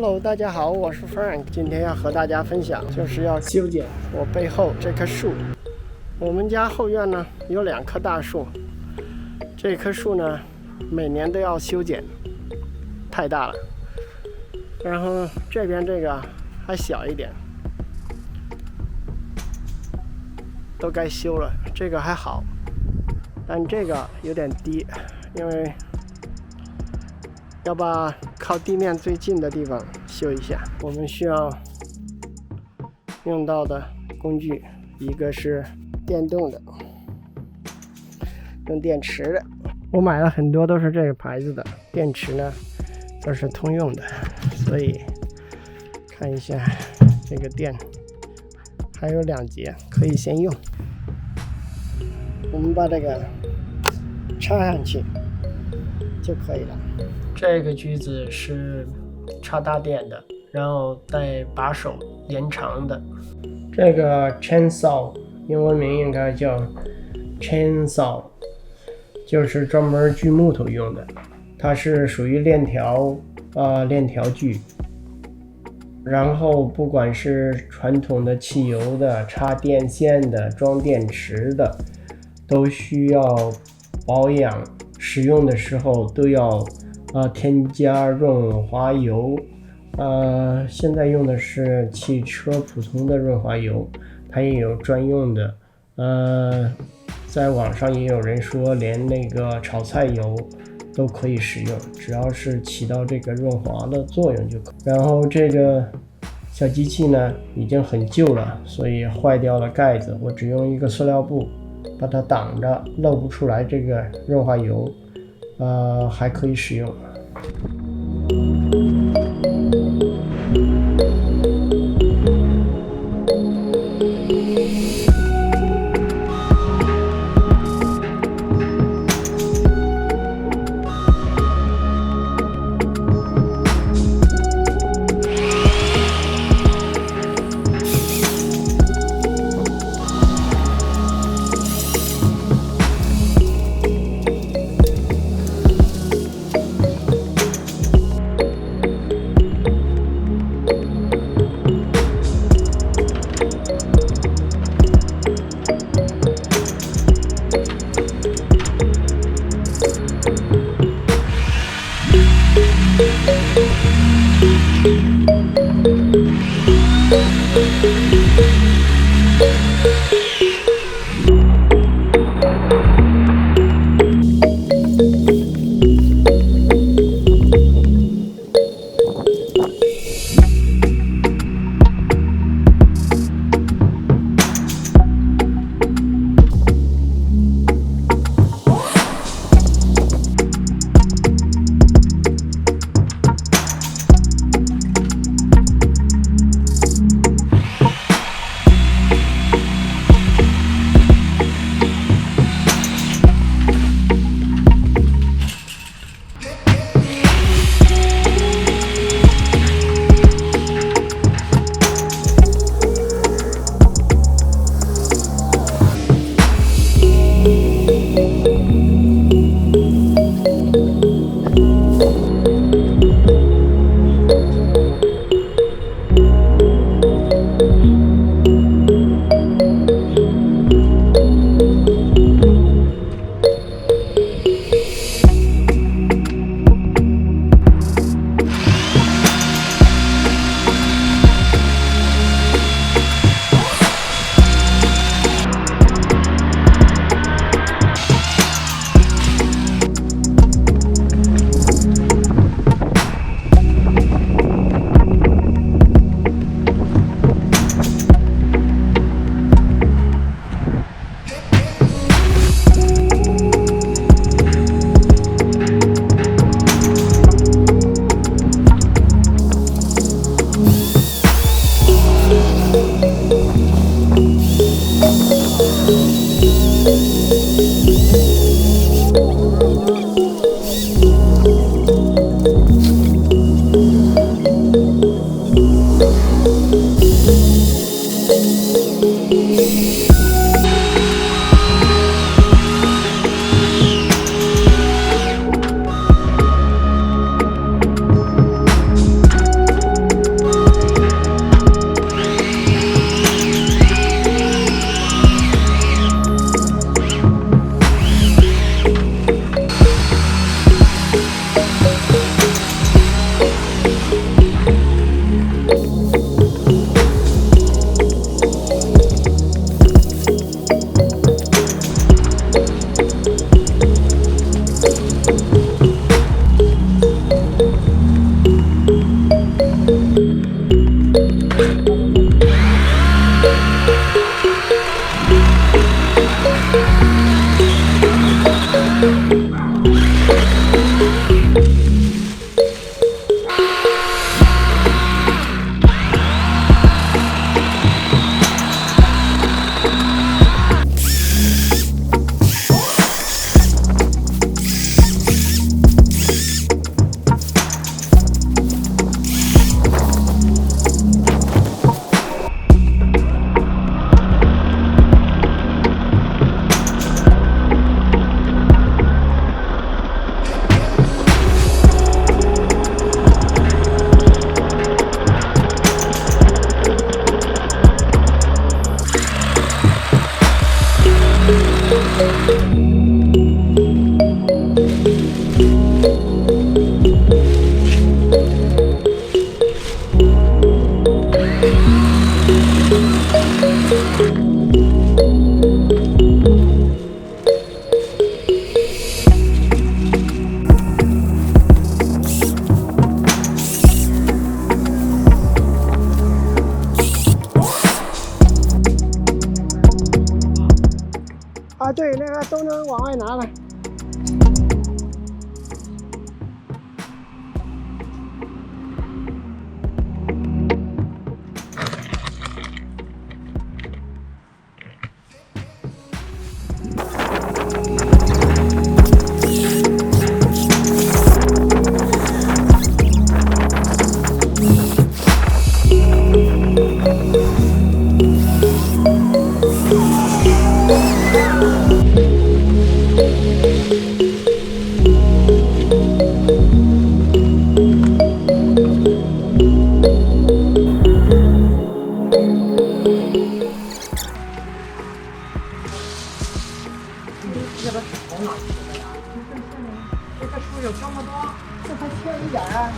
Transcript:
Hello， 大家好，我是 Frank， 今天要和大家分享，就是要修剪我背后这棵树。我们家后院呢有2棵大树，这棵树呢每年都要修剪，太大了。然后这边这个还小一点，都该修了。这个还好，但这个有点低，因为要把靠地面最近的地方修一下。我们需要用到的工具，一个是电动的，用电池的。我买了很多都是这个牌子的电池呢，都是通用的，所以看一下这个电还有2节，可以先用。我们把这个插上去就可以了。这个锯子是插大电的，然后带把手延长的。这个 chainsaw 英文名应该叫 chainsaw， 就是专门锯木头用的。它是属于链条锯。然后不管是传统的汽油的、插电线的、装电池的，都需要保养，使用的时候都要添加润滑油。现在用的是汽车普通的润滑油，它也有专用的。在网上也有人说连那个炒菜油都可以使用，只要是起到这个润滑的作用就可以。然后这个小机器呢已经很旧了，所以坏掉了盖子，我只用一个塑料布把它挡着，漏不出来这个润滑油，还可以使用。啊，对，那个都能往外拿了。这个从哪去的呀？这树有这么多，这还缺一点啊！